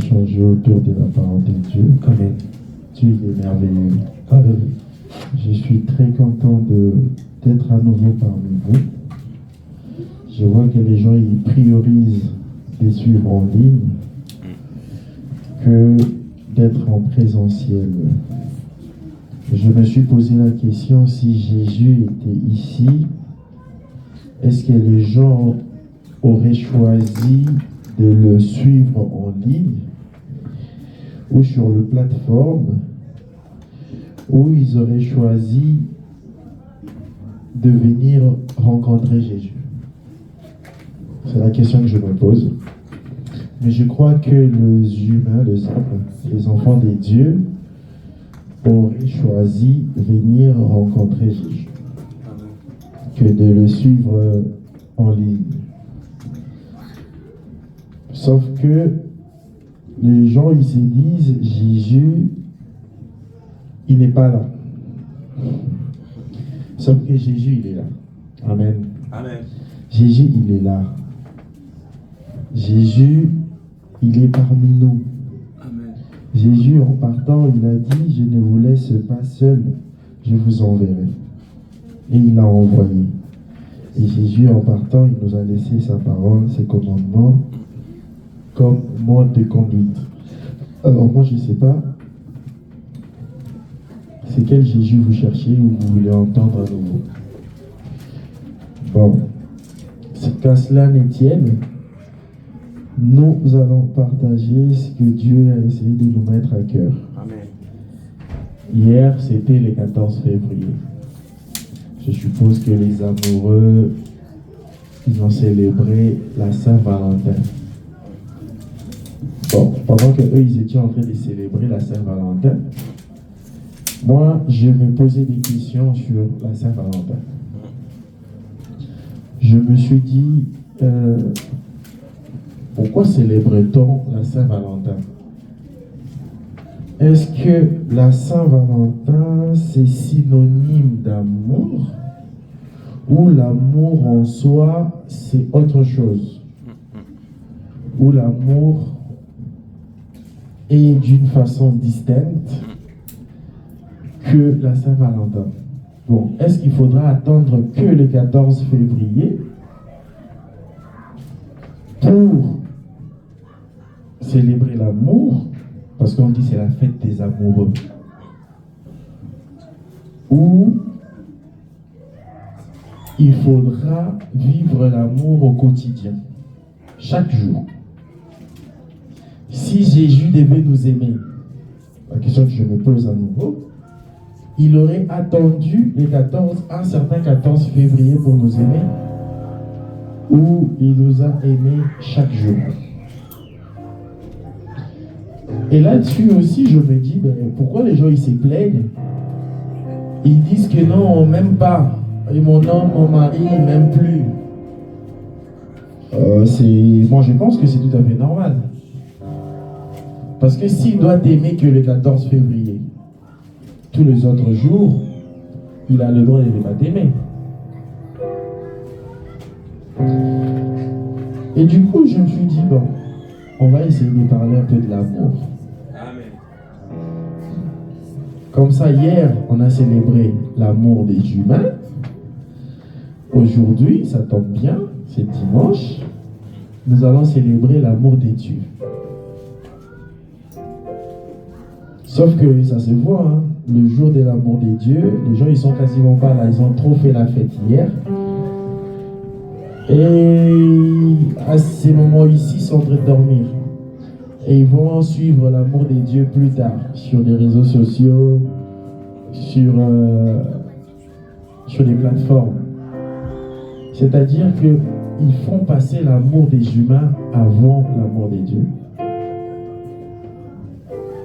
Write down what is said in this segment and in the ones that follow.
échanger autour de la parole de Dieu. Amen. Dieu, il est merveilleux. Amen. Je suis très content d'être à nouveau parmi vous. Je vois que les gens ils priorisent de suivre en ligne que d'être en présentiel. Je me suis posé la question, si Jésus était ici, est-ce que les gens auraient choisi de le suivre en ligne ou sur le plateforme, ou ils auraient choisi de venir rencontrer Jésus? C'est la question que je me pose. Mais je crois que les humains, les enfants des dieux, auraient choisi de venir rencontrer Jésus que de le suivre en ligne. Sauf que les gens, ils se disent, Jésus, il n'est pas là. Sauf que Jésus, il est là. Amen. Amen. Jésus, il est là. Jésus, il est parmi nous. Amen. Jésus, en partant, il a dit, je ne vous laisse pas seul, je vous enverrai. Et il l'a envoyé. Et Jésus, en partant, il nous a laissé sa parole, ses commandements, comme mode de conduite. Alors moi, je ne sais pas, c'est quel Jésus vous cherchez ou vous voulez entendre à nouveau. Bon, c'est qu'à cela ne tienne, nous allons partager ce que Dieu a essayé de nous mettre à cœur. Amen. Hier, c'était le 14 février. Je suppose que les amoureux, ils ont célébré la Saint-Valentin. Bon, pendant que eux, ils étaient en train de célébrer la Saint-Valentin, moi, je me posais des questions sur la Saint-Valentin. Je me suis dit, pourquoi célèbre-t-on la Saint-Valentin? Est-ce que la Saint-Valentin, c'est synonyme d'amour? Ou l'amour en soi, c'est autre chose? Ou l'amour est d'une façon distincte que la Saint-Valentin? Bon, est-ce qu'il faudra attendre que le 14 février pour célébrer l'amour, parce qu'on dit c'est la fête des amoureux, ou il faudra vivre l'amour au quotidien, chaque jour? Si Jésus devait nous aimer, la question que je me pose à nouveau, il aurait attendu un certain 14 février pour nous aimer, ou il nous a aimés chaque jour? Et là-dessus aussi, je me dis, pourquoi les gens ils se plaignent? Ils disent que non, on m'aime pas. Et mon homme, mon mari, il m'aime plus. Moi, je pense que c'est tout à fait normal. Parce que s'il doit t'aimer que le 14 février, tous les autres jours, il a le droit de ne pas t'aimer. Et du coup, je me suis dit, bon, on va essayer de parler un peu de l'amour. Amen. Comme ça, hier, on a célébré l'amour des humains. Aujourd'hui, ça tombe bien, c'est dimanche, nous allons célébrer l'amour des dieux. Sauf que ça se voit, hein, le jour de l'amour des dieux, les gens ils sont quasiment pas là, ils ont trop fait la fête hier. Et à ces moments ici, ils sont en train de dormir. Et ils vont suivre l'amour des dieux plus tard, sur les réseaux sociaux, sur les plateformes. C'est-à-dire qu'ils font passer l'amour des humains avant l'amour des dieux.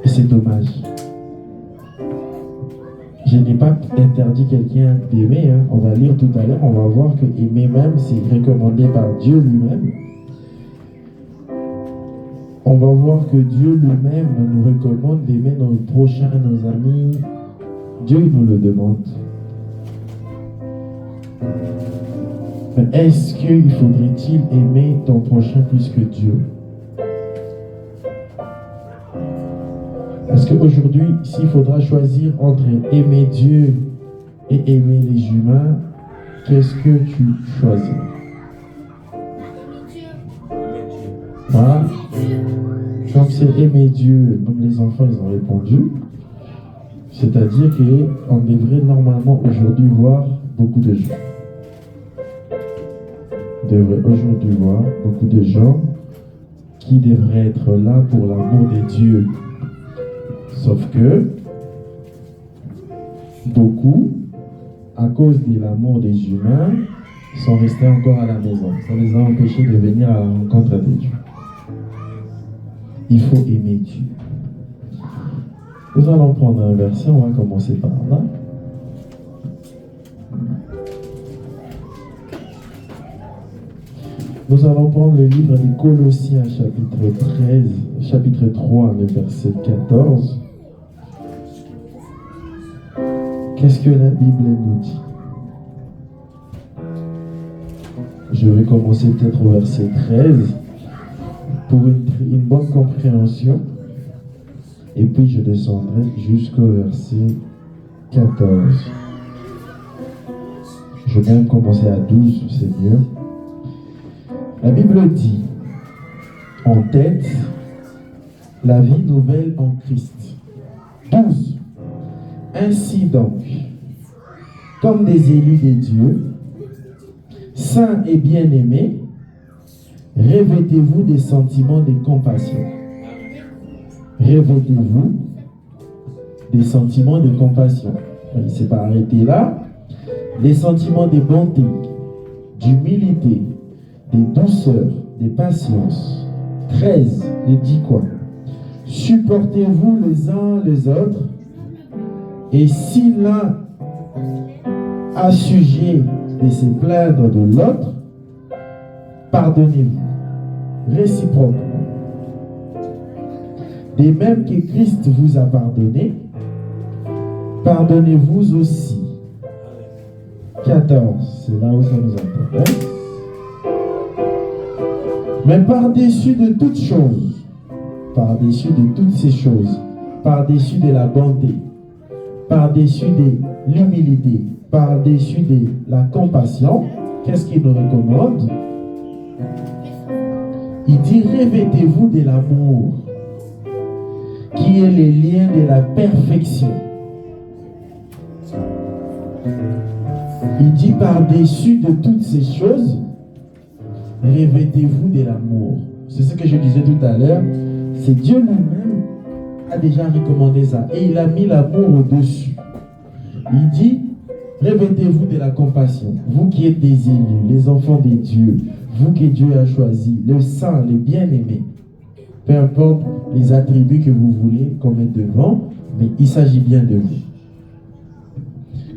Et c'est dommage. Je n'ai pas interdit quelqu'un d'aimer. Hein. On va lire tout à l'heure, on va voir que aimer même, c'est recommandé par Dieu lui-même. On va voir que Dieu lui-même nous recommande d'aimer nos prochains, nos amis. Dieu nous le demande. Mais est-ce qu'il faudrait-il aimer ton prochain plus que Dieu? Parce qu'aujourd'hui, s'il faudra choisir entre aimer Dieu et aimer les humains, qu'est-ce que tu choisis? Voilà. Comme c'est aimer Dieu, comme les enfants ils ont répondu, c'est-à-dire qu'on devrait normalement aujourd'hui voir beaucoup de gens. On devrait aujourd'hui voir beaucoup de gens qui devraient être là pour l'amour de Dieu. Sauf que beaucoup, à cause de l'amour des humains, sont restés encore à la maison. Ça les a empêchés de venir à la rencontre de Dieu. Il faut aimer Dieu. Nous allons prendre un verset, on va commencer par là. Nous allons prendre le livre des Colossiens, chapitre 3, le verset 14. Qu'est-ce que la Bible nous dit? Je vais commencer peut-être au verset 13 pour une bonne compréhension. Et puis je descendrai jusqu'au verset 14. Je vais même commencer à 12, c'est mieux. La Bible dit, en tête, la vie nouvelle en Christ. 12. Ainsi donc, comme des élus de Dieu, saints et bien-aimés, revêtez-vous des sentiments de compassion. Revêtez-vous des sentiments de compassion. Il ne s'est pas arrêté là. Des sentiments de bonté, d'humilité, de douceur, de patience. 13, il dit quoi? Supportez-vous les uns les autres, et si l'un a sujet de se plaindre de l'autre, pardonnez-vous réciproquement. De même que Christ vous a pardonné, pardonnez-vous aussi. 14, c'est là où ça nous intéresse. Mais par-dessus de toutes choses, par-dessus de toutes ces choses, par-dessus de la bonté, par-dessus de l'humilité, par-dessus de la compassion, qu'est-ce qu'il nous recommande? Il dit, revêtez-vous de l'amour, qui est le lien de la perfection. Il dit, par-dessus de toutes ces choses, revêtez-vous de l'amour. C'est ce que je disais tout à l'heure. C'est Dieu lui-même a déjà recommandé ça. Et il a mis l'amour au-dessus. Il dit, revêtez-vous de la compassion. Vous qui êtes des élus, les enfants de Dieu, vous que Dieu a choisis, le saint, les bien-aimés. Peu importe les attributs que vous voulez qu'on mette devant, mais il s'agit bien de vous.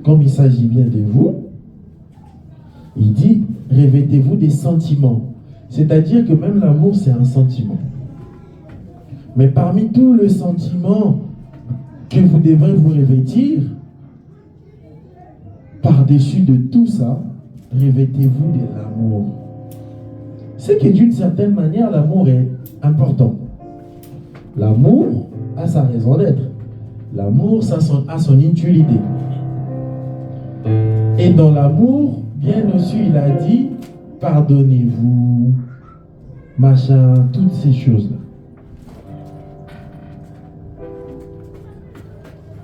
Comme il s'agit bien de vous, il dit, revêtez-vous des sentiments. C'est-à-dire que même l'amour, c'est un sentiment. Mais parmi tous les sentiments que vous devrez vous revêtir, par-dessus de tout ça, revêtez-vous de l'amour. C'est que d'une certaine manière, l'amour est important. L'amour a sa raison d'être. L'amour a son utilité. Et dans l'amour, bien au-dessus, il a dit, pardonnez-vous, machin, toutes ces choses-là.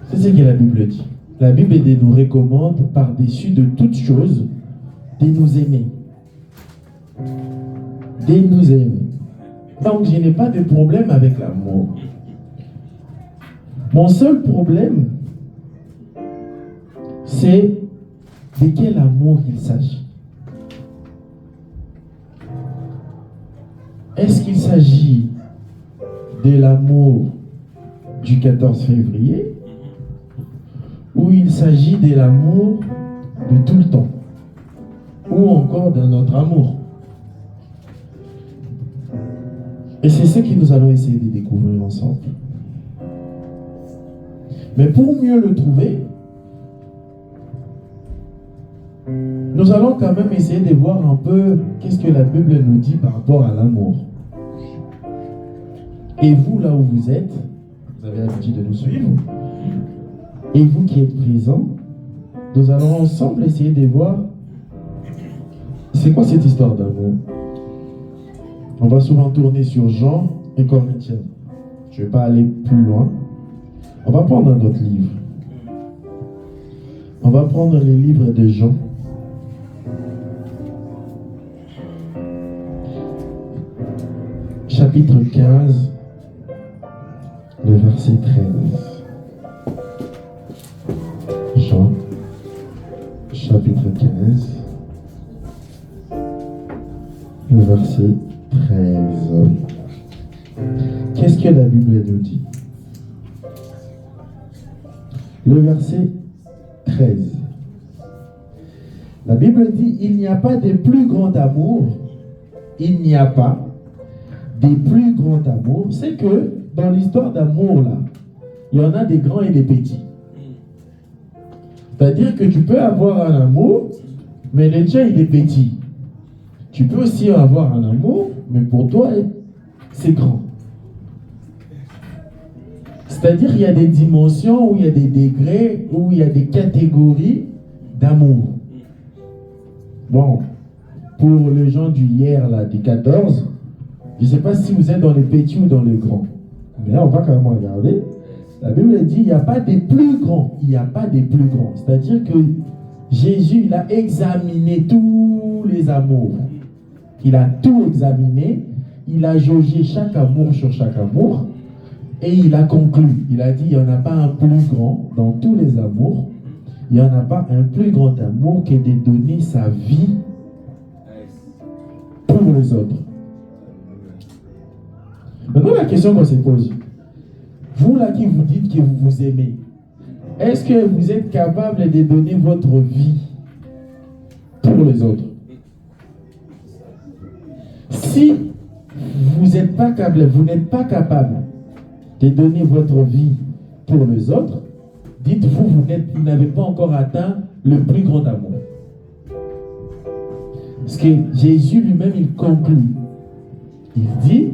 C'est ce que la Bible dit. La Bible nous recommande, par-dessus de toutes choses, de nous aimer. De nous aimer. Donc, je n'ai pas de problème avec l'amour. Mon seul problème, c'est de quel amour il s'agit. Est-ce qu'il s'agit de l'amour du 14 février ou il s'agit de l'amour de tout le temps ou encore d'un autre amour? Et c'est ce que nous allons essayer de découvrir ensemble. Mais pour mieux le trouver, nous allons quand même essayer de voir un peu qu'est-ce que la Bible nous dit par rapport à l'amour. Et vous, là où vous êtes, vous avez l'habitude de nous suivre. Et vous qui êtes présents, nous allons ensemble essayer de voir c'est quoi cette histoire d'amour. On va souvent tourner sur Jean et Corinthiens. Je ne vais pas aller plus loin. On va prendre un autre livre. On va prendre les livres de Jean. Chapitre 15, le verset 13. Jean, chapitre 15, le verset 13. Qu'est-ce que la Bible nous dit? Le verset 13. La Bible dit, il n'y a pas de plus grand amour, il n'y a pas des plus grands amours. C'est que dans l'histoire d'amour là, il y en a des grands et des petits. C'est-à-dire que tu peux avoir un amour, mais le tien il est petit. Tu peux aussi avoir un amour, mais pour toi c'est grand. C'est-à-dire qu'il y a des dimensions, où il y a des degrés, où il y a des catégories d'amour. Bon, pour les gens du hier là, du 14, je ne sais pas si vous êtes dans les petits ou dans les grands. Mais là, on va quand même regarder. La Bible dit, il n'y a pas des plus grands. Il n'y a pas des plus grands. C'est-à-dire que Jésus, il a examiné tous les amours. Il a tout examiné. Il a jaugé chaque amour sur chaque amour. Et il a conclu. Il a dit, il n'y en a pas un plus grand dans tous les amours. Il n'y en a pas un plus grand amour que de donner sa vie pour les autres. Maintenant, la question qu'on se pose, vous là qui vous dites que vous vous aimez, est-ce que vous êtes capable de donner votre vie pour les autres? Si vous n'êtes pas capable de donner votre vie pour les autres, dites-vous, vous n'avez pas encore atteint le plus grand amour. Parce que Jésus lui-même, il conclut. Il dit,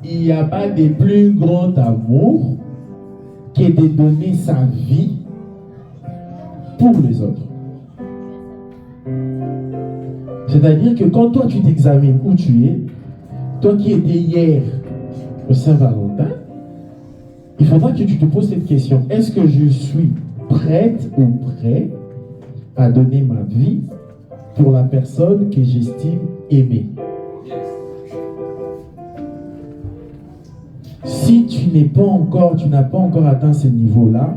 il n'y a pas de plus grand amour que de donner sa vie pour les autres. C'est-à-dire que quand toi tu t'examines où tu es, toi qui étais hier au Saint-Valentin, il faudra que tu te poses cette question. Est-ce que je suis prête ou prêt à donner ma vie pour la personne que j'estime aimer? Si tu n'as pas encore atteint ce niveau-là,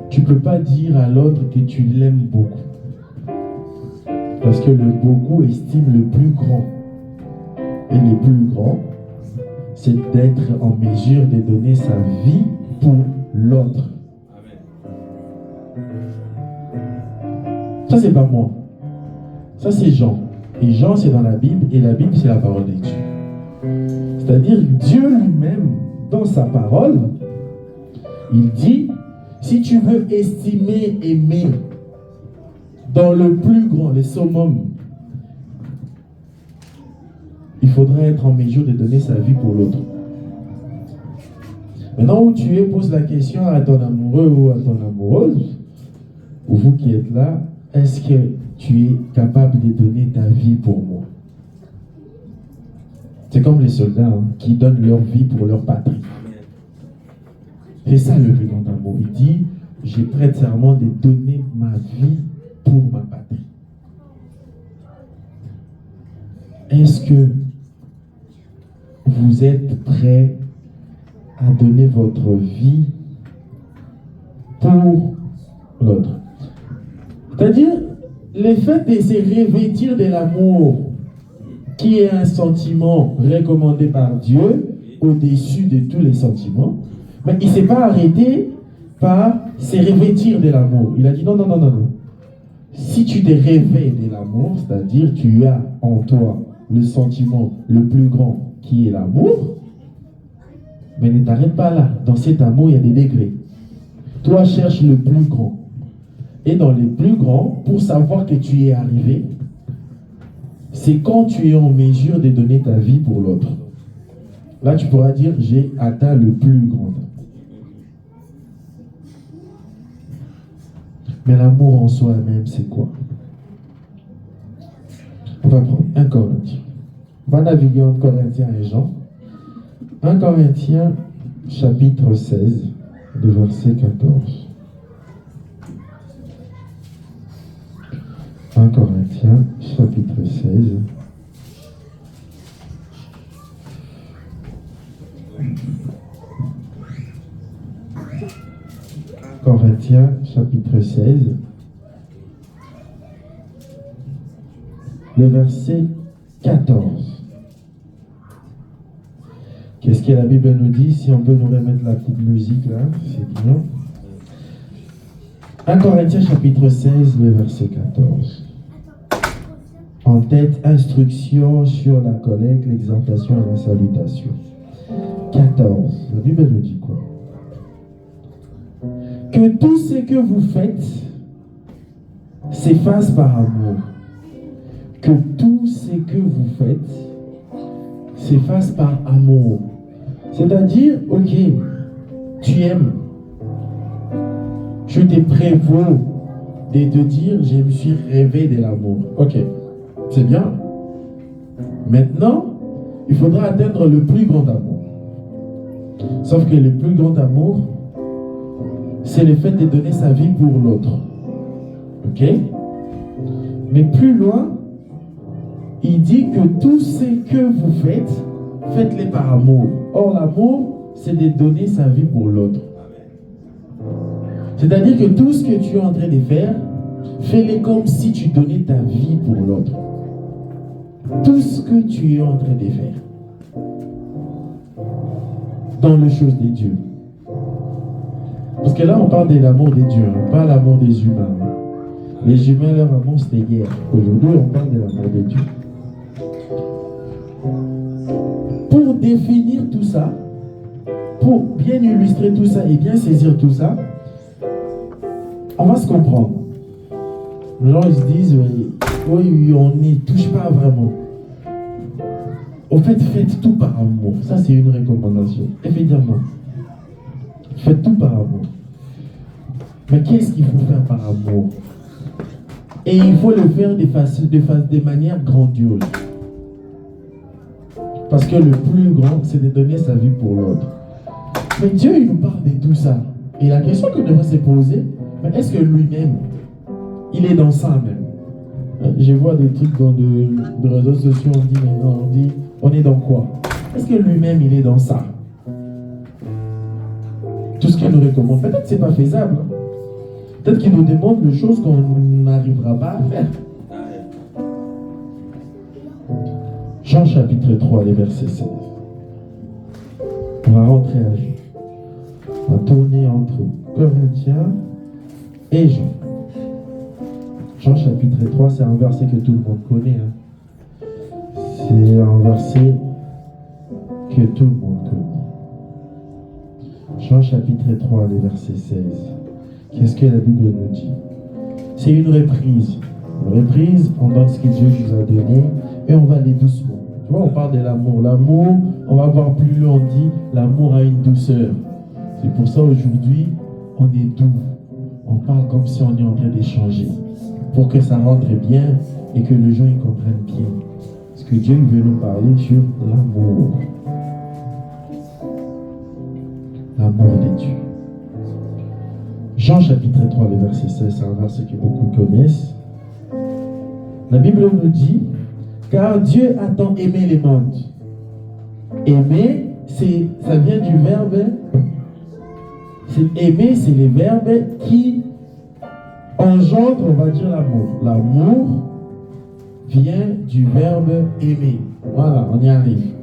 tu ne peux pas dire à l'autre que tu l'aimes beaucoup. Parce que le beaucoup estime le plus grand. Et le plus grand, c'est d'être en mesure de donner sa vie pour l'autre. Ça, c'est pas moi. Ça, c'est Jean. Et Jean, c'est dans la Bible. Et la Bible, c'est la parole de Dieu. C'est-à-dire Dieu lui-même, dans sa parole, il dit, si tu veux estimer, aimer, dans le plus grand, le summum, il faudrait être en mesure de donner sa vie pour l'autre. Maintenant où tu es, pose la question à ton amoureux ou à ton amoureuse, ou vous qui êtes là, est-ce que tu es capable de donner ta vie pour moi? C'est comme les soldats qui donnent leur vie pour leur patrie. C'est ça le plus grand amour. Il dit, j'ai prête serment de donner ma vie pour ma patrie. Est-ce que vous êtes prêt à donner votre vie pour l'autre? C'est-à-dire, le fait de se revêtir de l'amour, qui est un sentiment recommandé par Dieu, au-dessus de tous les sentiments, mais il ne s'est pas arrêté par se revêtir de l'amour. Il a dit non. Si tu te revêts de l'amour, c'est-à-dire tu as en toi le sentiment le plus grand qui est l'amour, mais ne t'arrête pas là. Dans cet amour, il y a des degrés. Toi, cherche le plus grand. Et dans les plus grands, pour savoir que tu es arrivé, c'est quand tu es en mesure de donner ta vie pour l'autre. Là, tu pourras dire, j'ai atteint le plus grand amour. Mais l'amour en soi-même, c'est quoi? On va prendre 1 Corinthiens. On va naviguer entre Corinthiens et Jean. 1 Corinthiens, chapitre 16, de verset 14. 1 Corinthiens, chapitre 16. Corinthiens, chapitre 16. Le verset 14. Qu'est-ce que la Bible nous dit? Si on peut nous remettre la petite musique là, c'est bien. 1 Corinthiens chapitre 16, le verset 14. En tête, instruction sur la collecte, l'exhortation et la salutation. 14. La Bible nous dit quoi? Que tout ce que vous faites s'efface par amour. Que tout ce que vous faites s'efface par amour. C'est-à-dire, ok, tu aimes. Je te prévois de te dire, je me suis rêvé de l'amour. Ok, c'est bien. Maintenant, il faudra atteindre le plus grand amour. Sauf que le plus grand amour, c'est le fait de donner sa vie pour l'autre. Ok? Mais plus loin, il dit que tout ce que vous faites, faites-le par amour. Or, l'amour, c'est de donner sa vie pour l'autre. C'est-à-dire que tout ce que tu es en train de faire, fais-le comme si tu donnais ta vie pour l'autre. Tout ce que tu es en train de faire, dans les choses de Dieu. Parce que là, on parle de l'amour de Dieu, pas l'amour des humains. Les humains, leur amour, c'était hier. Aujourd'hui, on parle de l'amour de Dieu. Pour définir tout ça, pour bien illustrer tout ça et bien saisir tout ça, on va se comprendre. Les gens, ils se disent, oui, on n'y touche pas vraiment. Au fait, faites tout par amour. Ça, c'est une recommandation. Évidemment. Faites tout par amour. Mais qu'est-ce qu'il faut faire par amour? Et il faut le faire de manière grandiose. Parce que le plus grand, c'est de donner sa vie pour l'autre. Mais Dieu, il nous parle de tout ça. Et la question que devrait se poser, mais est-ce que lui-même, il est dans ça même? Je vois des trucs dans de réseaux sociaux, on dit maintenant, on est dans quoi? Est-ce que lui-même, il est dans ça? Tout ce qu'il nous recommande, peut-être que ce n'est pas faisable. Peut-être qu'il nous demande des choses qu'on n'arrivera pas à faire. Jean chapitre 3, les versets 16. On va rentrer à Jean. On va tourner entre Corinthiens et Jean. Jean chapitre 3, c'est un verset que tout le monde connaît. C'est un verset que tout le monde connaît. Jean chapitre 3, les versets 16. Qu'est-ce que la Bible nous dit? C'est une reprise. Une reprise, on donne ce que Dieu nous a donné et on va aller doucement. Tu vois, on parle de l'amour. L'amour, on va voir plus loin, on dit l'amour a une douceur. C'est pour ça aujourd'hui, on est doux. On parle comme si on est en train d'échanger. Pour que ça rentre bien et que les gens y comprennent bien. Parce que Dieu veut nous parler sur l'amour. L'amour de Dieu. Jean chapitre 3, le verset 16, c'est un verset que beaucoup connaissent. La Bible nous dit, car Dieu a tant aimé les mondes. Aimer, ça vient du verbe. Aimer, c'est le verbe qui engendre, on va dire, l'amour. L'amour vient du verbe aimer. Voilà, on y arrive.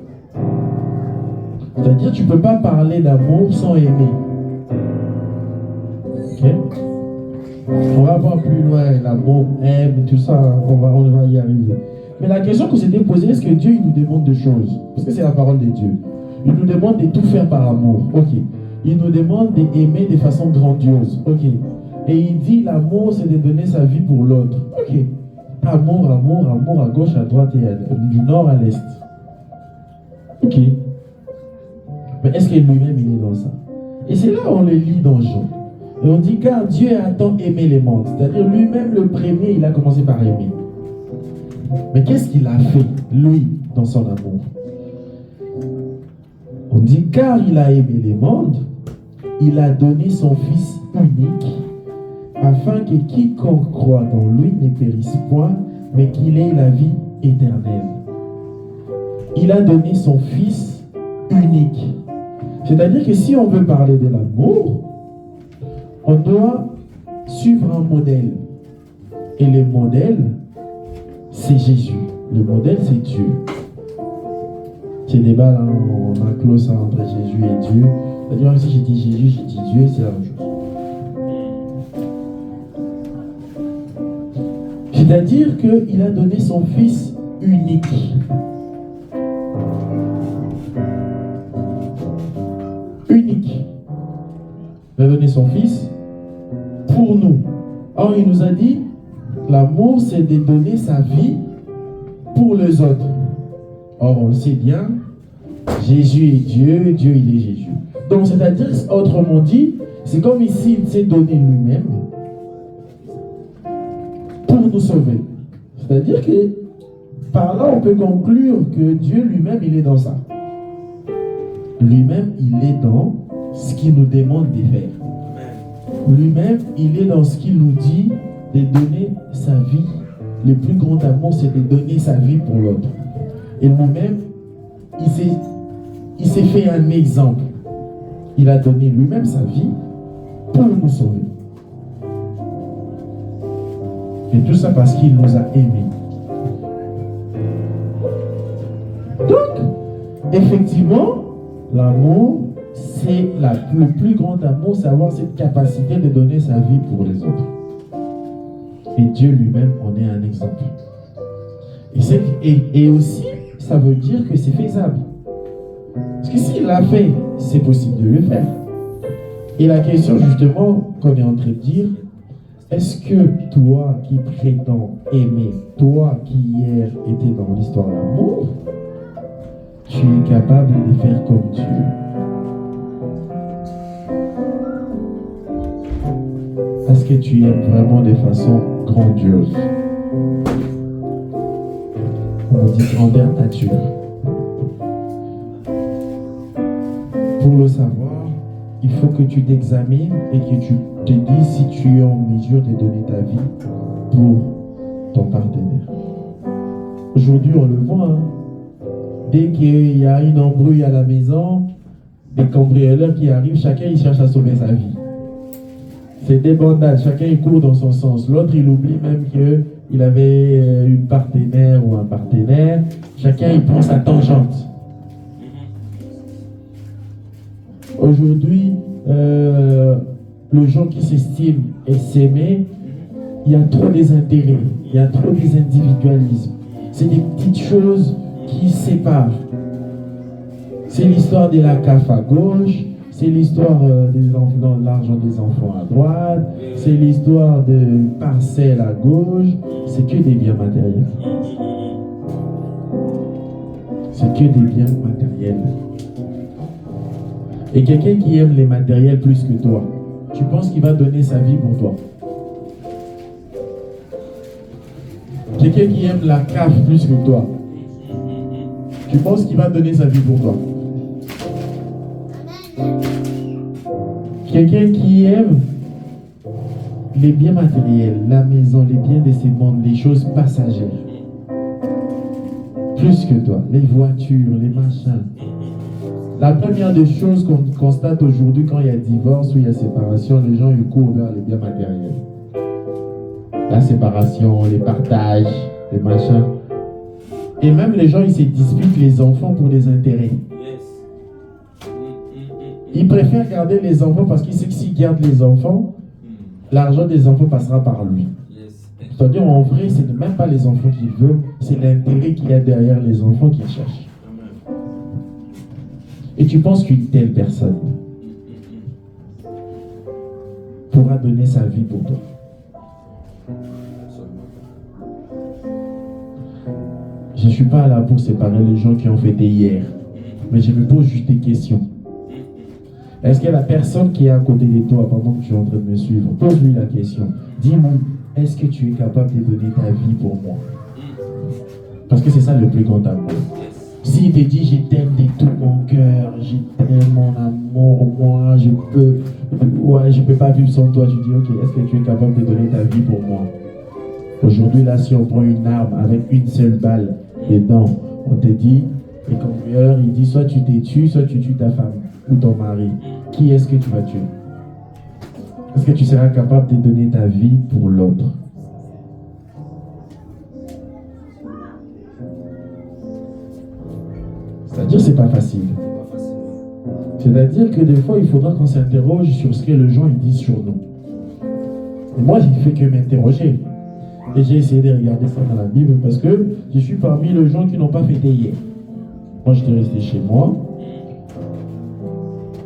C'est-à-dire, tu ne peux pas parler d'amour sans aimer. Ok? On va voir plus loin, l'amour, aime, tout ça, on va y arriver. Mais la question que s'était posée, est-ce que Dieu il nous demande des choses? Parce que c'est la parole de Dieu. Il nous demande de tout faire par amour. Ok. Il nous demande d'aimer de façon grandiose. Ok. Et il dit l'amour, c'est de donner sa vie pour l'autre. Ok. Amour, amour, amour à gauche, à droite et du nord à l'est. Ok. Mais est-ce que lui-même, il est dans ça? Et c'est là où on le lit dans Jean. Et on dit, car Dieu a tant aimé les mondes. C'est-à-dire, lui-même, le premier, il a commencé par aimer. Mais qu'est-ce qu'il a fait, lui, dans son amour? On dit, car il a aimé les mondes, il a donné son Fils unique, afin que quiconque croit dans lui ne périsse point, mais qu'il ait la vie éternelle. Il a donné son Fils unique. C'est-à-dire que si on veut parler de l'amour, on doit suivre un modèle. Et le modèle, c'est Jésus. Le modèle, c'est Dieu. C'est débat là, on a clos ça entre Jésus et Dieu. C'est-à-dire, même si j'ai dit Jésus, j'ai dit Dieu, c'est la même chose. C'est-à-dire qu'il a donné son Fils unique. Unique. Il a donné son Fils pour nous. Or, il nous a dit, l'amour, c'est de donner sa vie pour les autres. Or, on le sait bien, Jésus est Dieu, Dieu, il est Jésus. Donc, c'est-à-dire, autrement dit, c'est comme ici, il s'est donné lui-même pour nous sauver. C'est-à-dire que, par là, on peut conclure que Dieu lui-même, il est dans ça. Lui-même, il est dans ce qu'il nous demande de faire. Lui-même, il est dans ce qu'il nous dit de donner sa vie. Le plus grand amour, c'est de donner sa vie pour l'autre. Et lui-même, il s'est fait un exemple. Il a donné lui-même sa vie pour nous sauver. Et tout ça parce qu'il nous a aimés. Donc, effectivement, l'amour, c'est le plus grand amour, c'est avoir cette capacité de donner sa vie pour les autres. Et Dieu lui-même en est un exemple. Et aussi, ça veut dire que c'est faisable. Parce que s'il l'a fait, c'est possible de le faire. Et la question justement qu'on est en train de dire, est-ce que toi qui prétends aimer, toi qui hier étais dans l'histoire d'amour, tu es capable de faire comme Dieu? Est-ce que tu aimes vraiment de façon grandiose? On dit grandeur nature. Pour le savoir, il faut que tu t'examines et que tu te dises si tu es en mesure de donner ta vie pour ton partenaire. Aujourd'hui, on le voit. Hein? Dès qu'il y a une embrouille à la maison, des cambrioleurs qui arrivent, chacun il cherche à sauver sa vie. C'est débandade, chacun il court dans son sens. L'autre il oublie même qu'il avait une partenaire ou un partenaire. Chacun il prend sa tangente. Aujourd'hui, les gens qui s'estiment et s'aimer, il y a trop des intérêts, il y a trop des individualismes. C'est des petites choses qui séparent. C'est l'histoire de la CAF à gauche, c'est l'histoire de l'argent des enfants à droite, c'est l'histoire de parcelles à gauche, c'est que des biens matériels. C'est que des biens matériels. Et quelqu'un qui aime les matériels plus que toi, tu penses qu'il va donner sa vie pour toi? Quelqu'un qui aime la CAF plus que toi, tu penses qu'il va donner sa vie pour toi? Quelqu'un qui aime les biens matériels, la maison, les biens de ces mondes, les choses passagères, plus que toi, les voitures, les machins. La première des choses qu'on constate aujourd'hui quand il y a divorce ou il y a séparation, les gens ils courent vers les biens matériels. La séparation, les partages, les machins. Et même les gens ils se disputent les enfants pour des intérêts. Ils préfèrent garder les enfants parce qu'ils savent que s'ils gardent les enfants, l'argent des enfants passera par lui. C'est-à-dire en vrai, ce n'est même pas les enfants qu'il veut, c'est l'intérêt qu'il y a derrière les enfants qu'il cherche. Et tu penses qu'une telle personne pourra donner sa vie pour toi? Je ne suis pas là pour séparer les gens qui ont fêté hier, mais je me pose juste des questions. Est-ce que la personne qui est à côté de toi pendant que tu es en train de me suivre, pose-lui la question. Dis-moi, est-ce que tu es capable de donner ta vie pour moi? Parce que c'est ça le plus grand amour. S'il te dit, je t'aime de tout mon cœur, je t'aime mon amour, moi, je peux pas vivre sans toi. Je dis, ok, est-ce que tu es capable de donner ta vie pour moi? Aujourd'hui, là, si on prend une arme avec une seule balle dedans, on te dit, le cambrioleur, il dit, soit tu t'es tué, soit tu tues ta femme ou ton mari. Qui est-ce que tu vas tuer? Est-ce que tu seras capable de donner ta vie pour l'autre? C'est-à-dire, c'est pas facile. C'est-à-dire que des fois, il faudra qu'on s'interroge sur ce que les gens ils disent sur nous. Et moi, j'ai fait que m'interroger. Et j'ai essayé de regarder ça dans la Bible parce que je suis parmi les gens qui n'ont pas fêté hier. Moi, j'étais resté chez moi,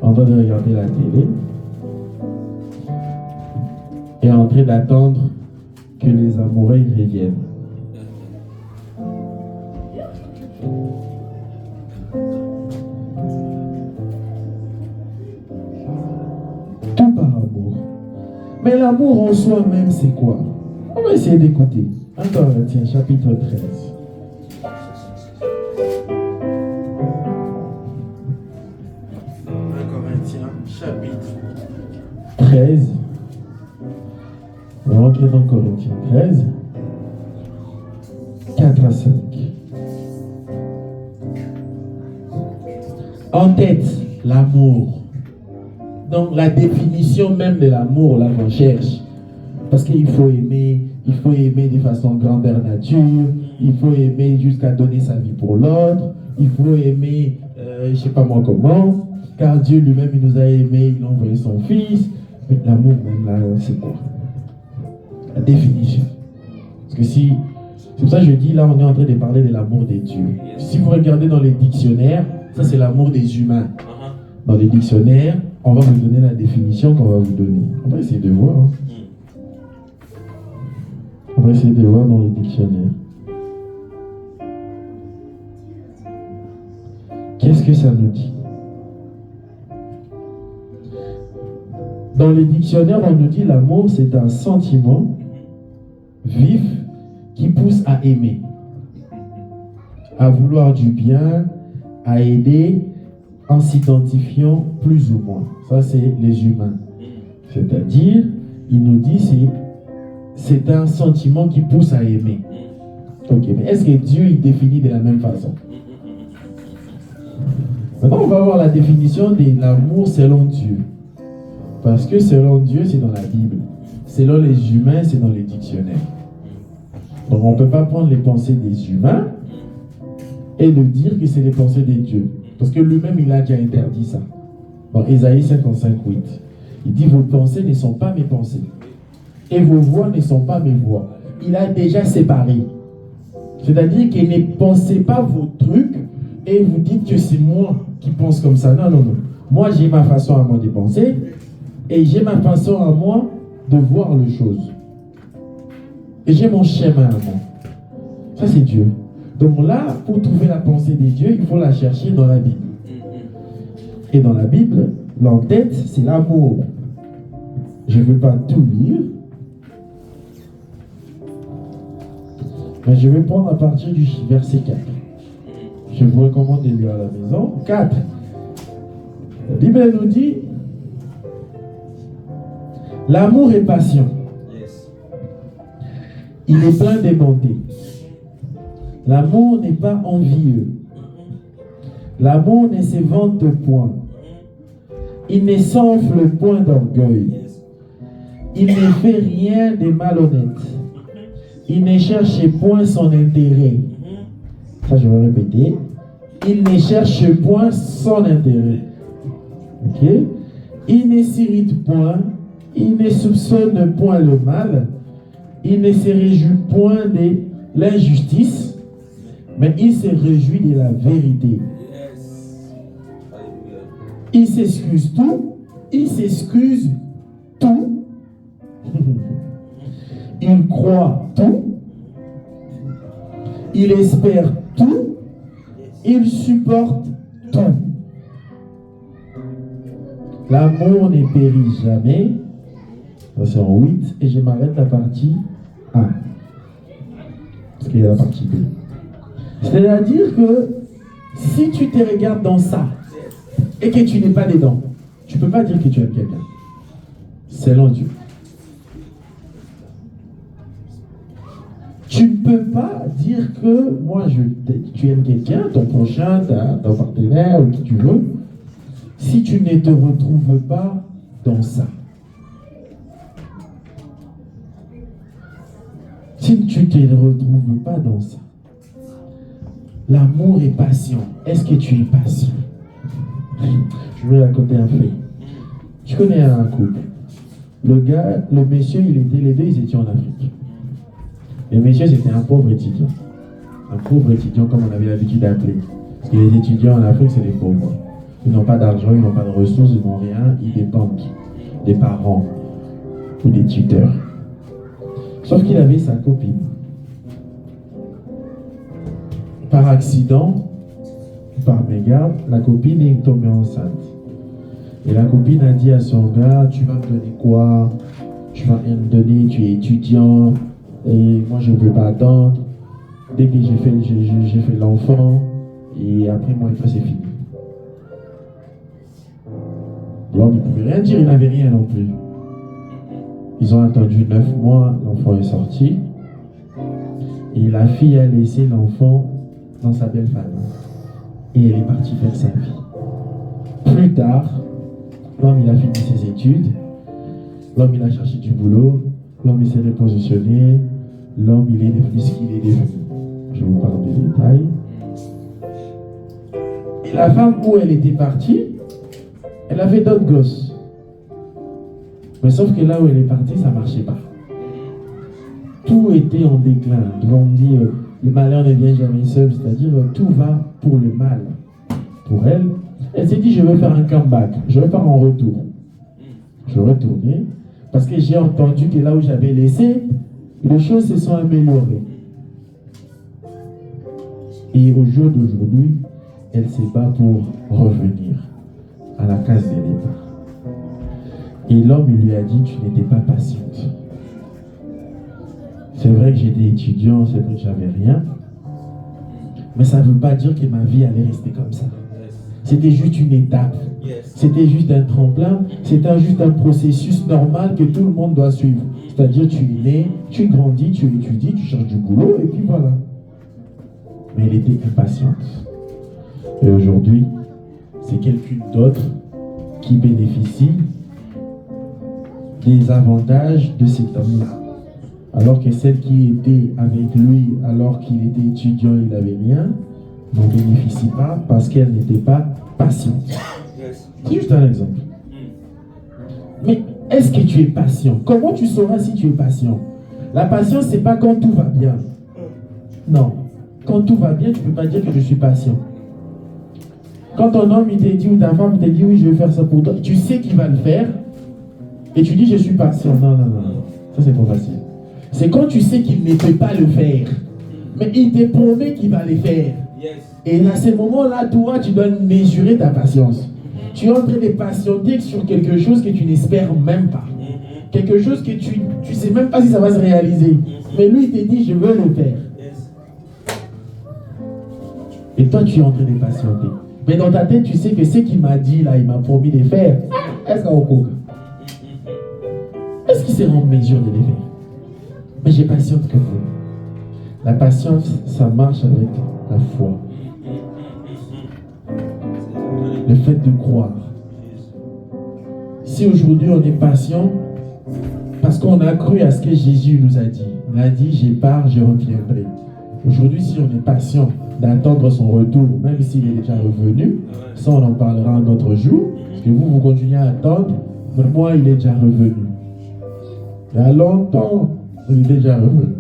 en train de regarder la télé et en train d'attendre que les amoureux reviennent. Tout par amour. Mais l'amour en soi-même, c'est quoi? On va essayer d'écouter. 1 Corinthiens, chapitre 13. 1 Corinthiens, chapitre 13. On va rentrer dans Corinthiens 13. 4 à 5. En tête, l'amour. Donc la définition même de l'amour, là qu'on cherche. Parce qu'il faut aimer de façon grandeur nature, il faut aimer jusqu'à donner sa vie pour l'autre, il faut aimer, je ne sais pas moi comment, car Dieu lui-même, il nous a aimés, il a envoyé son Fils. Mais l'amour même là, c'est quoi? La définition. Parce que c'est pour ça que je dis, là, on est en train de parler de l'amour de Dieu. Si vous regardez dans les dictionnaires, ça c'est l'amour des humains. Dans les dictionnaires, on va vous donner la définition qu'on va vous donner. On va essayer de voir. Hein. On va essayer de voir dans le dictionnaire. Qu'est-ce que ça nous dit? Dans les dictionnaires, on nous dit l'amour, c'est un sentiment vif qui pousse à aimer, à vouloir du bien, à aider en s'identifiant plus ou moins. Ça, c'est les humains. C'est-à-dire, il nous dit c'est un sentiment qui pousse à aimer. Ok, mais est-ce que Dieu il définit de la même façon? Maintenant, on va voir la définition de l'amour selon Dieu. Parce que selon Dieu, c'est dans la Bible. Selon les humains, c'est dans les dictionnaires. Donc, on ne peut pas prendre les pensées des humains et de dire que c'est les pensées de Dieu. Parce que lui-même, il a déjà interdit ça. Dans Ésaïe 55, 8. Il dit, vos pensées ne sont pas mes pensées. Et vos voix ne sont pas mes voix. Il a déjà séparé. C'est-à-dire que ne pensez pas vos trucs et vous dites que c'est moi qui pense comme ça. Non, non, non. Moi, j'ai ma façon à moi de penser et j'ai ma façon à moi de voir les choses. Et j'ai mon schéma à moi. Ça, c'est Dieu. Donc là, pour trouver la pensée de Dieu, il faut la chercher dans la Bible. Et dans la Bible, l'entête, c'est l'amour. Je ne veux pas tout lire. Mais je vais prendre à partir du verset 4. Je vous recommande de lire à la maison. 4. La Bible nous dit l'amour est patient. Il est plein de bonté. L'amour n'est pas envieux. L'amour ne se vante point. Il ne s'enfle point d'orgueil. Il ne fait rien de malhonnête. Il ne cherche point son intérêt. Ça, je vais répéter. Il ne cherche point son intérêt. Ok? Il ne s'irrite point. Il ne soupçonne point le mal. Il ne se réjouit point de l'injustice. Mais il se réjouit de la vérité. Il s'excuse tout. Il s'excuse tout. Il croit tout. Il espère tout. Il supporte tout. L'amour ne périt jamais. Ça c'est en 8. Et je m'arrête la partie A. Parce qu'il y a la partie B. C'est-à-dire que si tu te regardes dans ça et que tu n'es pas dedans, tu ne peux pas dire que tu aimes quelqu'un. Selon Dieu. Tu ne peux pas dire que moi tu aimes quelqu'un, ton prochain, ton partenaire ou qui tu veux, si tu ne te retrouves pas dans ça. Si tu ne te retrouves pas dans ça. L'amour est patient. Est-ce que tu es patient? Je vais raconter un fait. Tu connais un couple. Le monsieur, les deux, ils étaient en Afrique. Le monsieur, c'était un pauvre étudiant. Un pauvre étudiant, comme on avait l'habitude d'appeler. Parce que les étudiants en Afrique, c'est des pauvres. Ils n'ont pas d'argent, ils n'ont pas de ressources, ils n'ont rien. Ils dépendent des parents ou des tuteurs. Sauf qu'il avait sa copine. Par accident, par mégarde, la copine est tombée enceinte. Et la copine a dit à son gars, tu vas me donner quoi? Tu vas rien me donner, tu es étudiant, et moi je ne peux pas attendre. Dès que j'ai fait l'enfant, et après moi et toi c'est fini. L'homme il ne pouvait rien dire, il n'avait rien non plus. Ils ont attendu 9 mois, l'enfant est sorti. Et la fille a laissé l'enfant dans sa belle famille. Et elle est partie faire sa vie. Plus tard, l'homme il a fini ses études, l'homme il a cherché du boulot, l'homme il s'est repositionné, l'homme il est devenu ce qu'il est devenu. Je vous parle des détails. Et la femme où elle était partie, elle avait d'autres gosses. Mais sauf que là où elle est partie, ça ne marchait pas. Tout était en déclin. On dit le malheur ne vient jamais seul, c'est-à-dire tout va pour le mal. Pour elle, elle s'est dit je vais faire un comeback, je vais faire un retour. Je vais retourner parce que j'ai entendu que là où j'avais laissé, les choses se sont améliorées. Et au jour d'aujourd'hui, elle se bat pour revenir à la case de départ. Et l'homme lui a dit tu n'étais pas patiente. C'est vrai que j'étais étudiant, c'est vrai que j'avais rien. Mais ça ne veut pas dire que ma vie allait rester comme ça. C'était juste une étape. C'était juste un tremplin. C'était juste un processus normal que tout le monde doit suivre. C'est-à-dire tu es né, tu grandis, tu étudies, tu cherches du boulot et puis voilà. Mais elle était impatiente. Et aujourd'hui, c'est quelqu'un d'autre qui bénéficie des avantages de cet homme-là. Alors que celle qui était avec lui, alors qu'il était étudiant, il n'avait rien, n'en bénéficie pas parce qu'elle n'était pas patiente. C'est juste un exemple. Mais est-ce que tu es patient? Comment tu sauras si tu es patient? La patience, ce n'est pas quand tout va bien. Non. Quand tout va bien, tu ne peux pas dire que je suis patient. Quand ton homme il t'a dit ou ta femme t'a dit oui, je vais faire ça pour toi, tu sais qu'il va le faire et tu dis je suis patient. Non. Ça, c'est trop facile. C'est quand tu sais qu'il ne peut pas le faire, mais il te promet qu'il va le faire. Et à ce moment-là, toi, tu dois mesurer ta patience. Tu es en train de patienter sur quelque chose que tu n'espères même pas. Quelque chose que tu ne sais même pas si ça va se réaliser. Mais lui, il te dit, je veux le faire. Et toi, tu es en train de patienter. Mais dans ta tête, tu sais que ce qu'il m'a dit, là, il m'a promis de faire. Est-ce qu'il sera en mesure de le faire? Mais j'ai patience que vous. La patience, ça marche avec la foi. Le fait de croire. Si aujourd'hui on est patient, parce qu'on a cru à ce que Jésus nous a dit. Il a dit, je pars, je reviendrai. Aujourd'hui, si on est patient d'attendre son retour, même s'il est déjà revenu, ça on en parlera un autre jour, parce que vous continuez à attendre, mais moi il est déjà revenu. Il y a longtemps, il est déjà revenu.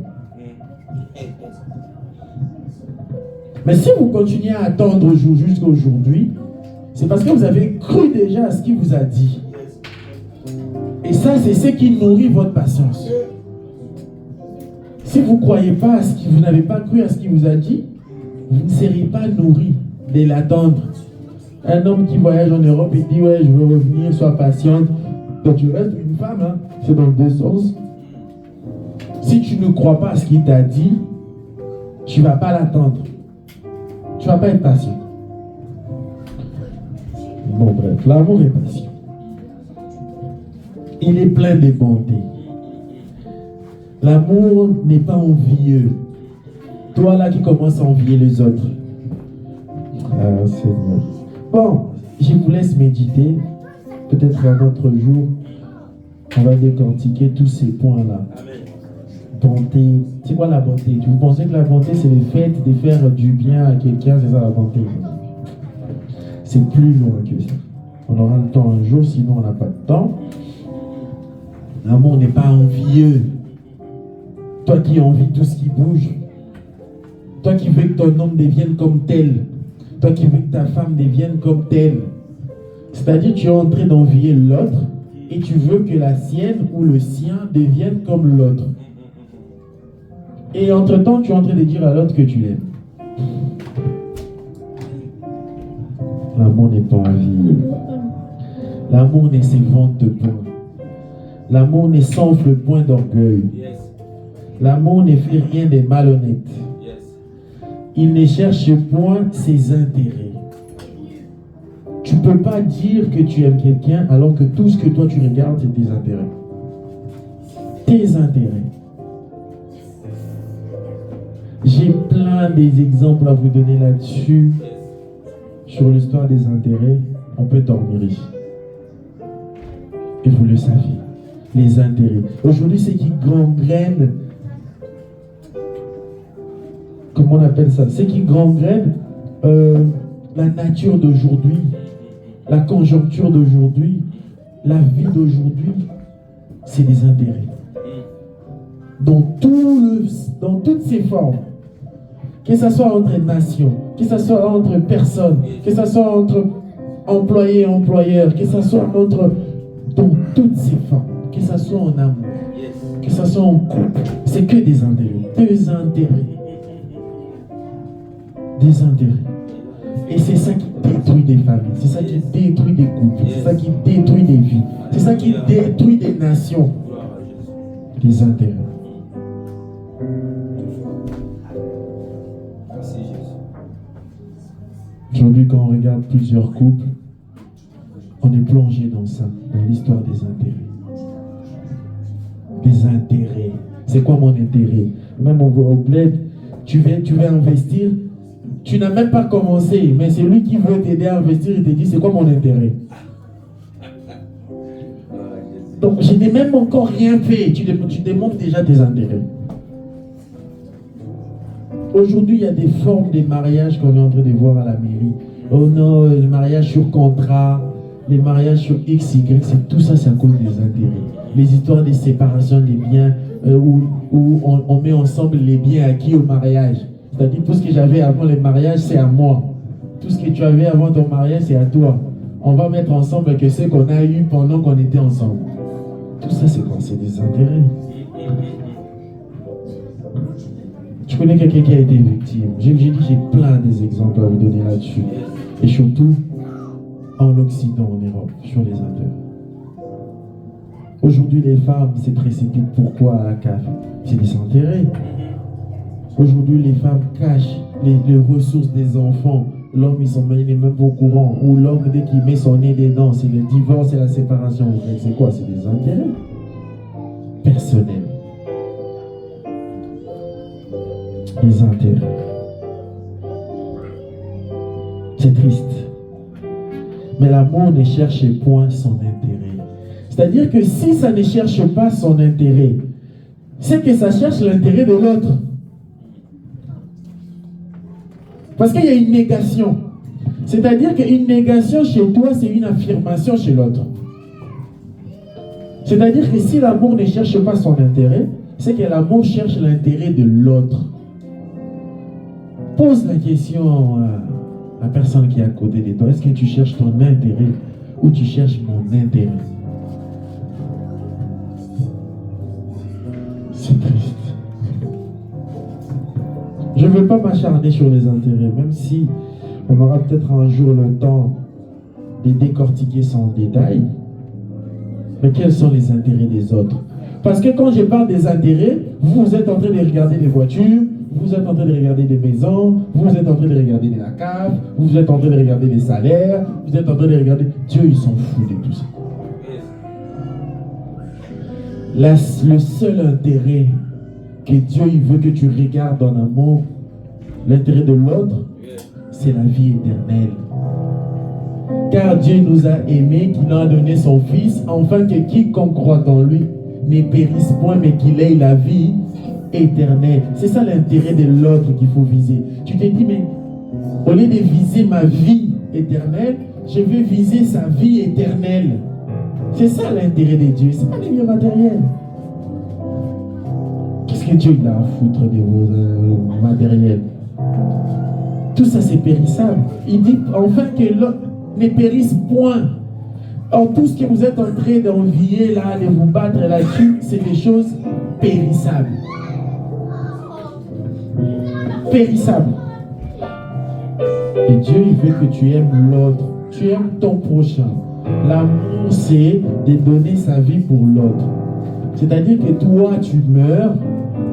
Mais si vous continuez à attendre jusqu'à aujourd'hui, c'est parce que vous avez cru déjà à ce qu'il vous a dit. Et ça, c'est ce qui nourrit votre patience. Si vous ne croyez pas à ce que vous n'avez pas cru à ce qu'il vous a dit, vous ne serez pas nourri de l'attendre. Un homme qui voyage en Europe, il dit ouais, je veux revenir, sois patiente. Donc tu restes une femme, hein? C'est dans le deux sens. Si tu ne crois pas à ce qu'il t'a dit, tu ne vas pas l'attendre. Tu ne vas pas être patient. Bon bref, l'amour est patient. Il est plein de bonté. L'amour n'est pas envieux. Toi là qui commences à envier les autres. Ah Seigneur. Bon, je vous laisse méditer. Peut-être un autre jour, on va décortiquer tous ces points-là. Bonté. C'est quoi la bonté? Vous pensez que la bonté, c'est le fait de faire du bien à quelqu'un? C'est ça la bonté? C'est plus loin que ça. On aura le temps un jour, sinon on n'a pas de temps. L'amour n'est pas envieux. Toi qui envies tout ce qui bouge. Toi qui veux que ton homme devienne comme tel. Toi qui veux que ta femme devienne comme telle. C'est-à-dire tu es en train d'envier l'autre et tu veux que la sienne ou le sien devienne comme l'autre. Et entre-temps, tu es en train de dire à l'autre que tu l'aimes. L'amour n'est pas envieux. L'amour ne s'évente point. L'amour ne s'enfle point d'orgueil. L'amour ne fait rien de malhonnête. Il ne cherche point ses intérêts. Tu ne peux pas dire que tu aimes quelqu'un alors que tout ce que toi tu regardes, c'est tes intérêts. Tes intérêts. J'ai plein d'exemples à vous donner là-dessus. Sur l'histoire des intérêts, on peut dormir ici. Et vous le saviez. Les intérêts. Aujourd'hui, c'est qui gangrène. Comment on appelle ça? C'est qui gangrène la nature d'aujourd'hui, la conjoncture d'aujourd'hui, la vie d'aujourd'hui. C'est des intérêts. Dans toutes ses formes. Que ce soit entre nations, que ce soit entre personnes, que ce soit entre employés et employeurs, que ce soit entre... Dans toutes ses formes. Que ce soit en amour, que ce soit en couple. C'est que des intérêts. Des intérêts. Des intérêts. Et c'est ça qui détruit des familles. C'est ça qui détruit des couples. C'est ça qui détruit des vies. C'est ça qui détruit des nations. Des intérêts. Aujourd'hui, quand on regarde plusieurs couples, on est plongé dans ça, dans l'histoire des intérêts. Des intérêts. C'est quoi mon intérêt? Même au bled, tu veux investir, tu n'as même pas commencé, mais c'est lui qui veut t'aider à investir, il te dit c'est quoi mon intérêt? Donc je n'ai même encore rien fait, tu démontres déjà tes intérêts. Aujourd'hui, il y a des formes de mariage qu'on est en train de voir à la mairie. Oh non, le mariage sur contrat, les mariages sur X, Y, tout ça, c'est à cause des intérêts. Les histoires de séparation des biens, où on met ensemble les biens acquis au mariage. C'est-à-dire, tout ce que j'avais avant le mariage, c'est à moi. Tout ce que tu avais avant ton mariage, c'est à toi. On va mettre ensemble que ce qu'on a eu pendant qu'on était ensemble. Tout ça, c'est quoi? C'est des intérêts. Je connais quelqu'un qui a été victime. J'ai dit, j'ai plein d'exemples à vous donner là-dessus. Et surtout, en Occident, en Europe, sur les intérêts. Aujourd'hui, les femmes se précipitent. Pourquoi à la CAF? C'est des intérêts. Aujourd'hui, les femmes cachent les ressources des enfants. L'homme, il n'est même pas au courant. Ou l'homme, dès qu'il met son nez dedans, c'est le divorce et la séparation. C'est quoi? C'est des intérêts personnels. Les intérêts. C'est triste. Mais l'amour ne cherche point son intérêt. C'est-à-dire que si ça ne cherche pas son intérêt, c'est que ça cherche l'intérêt de l'autre. Parce qu'il y a une négation. C'est-à-dire qu'une négation chez toi, c'est une affirmation chez l'autre. C'est-à-dire que si l'amour ne cherche pas son intérêt, c'est que l'amour cherche l'intérêt de l'autre. Pose la question à la personne qui est à côté de toi. Est-ce que tu cherches ton intérêt ou tu cherches mon intérêt? C'est triste. Je ne veux pas m'acharner sur les intérêts, même si on aura peut-être un jour le temps de décortiquer son détail. Mais quels sont les intérêts des autres? Parce que quand je parle des intérêts, vous êtes en train de regarder les voitures, vous êtes en train de regarder des maisons, vous êtes en train de regarder la cave, vous êtes en train de regarder les salaires, vous êtes en train de regarder... Dieu, il s'en fout de tout ça. Le seul intérêt que Dieu il veut que tu regardes en amour, l'intérêt de l'autre, c'est la vie éternelle. Car Dieu nous a aimés, qu'il a donné son Fils, afin que quiconque croit en lui ne périsse point, mais qu'il ait la vie éternelle. C'est ça l'intérêt de l'autre qu'il faut viser. Tu te dis, mais au lieu de viser ma vie éternelle, je veux viser sa vie éternelle. C'est ça l'intérêt de Dieu, c'est pas les biens matériels. Qu'est-ce que Dieu il a à foutre de vos matériels? Tout ça c'est périssable. Il dit enfin que l'autre ne périsse point. Or tout ce que vous êtes en train d'envier là, de vous battre là-dessus, c'est des choses périssables. Périssables. Et Dieu il veut que tu aimes l'autre, tu aimes ton prochain. L'amour, c'est de donner sa vie pour l'autre. C'est-à-dire que toi, tu meurs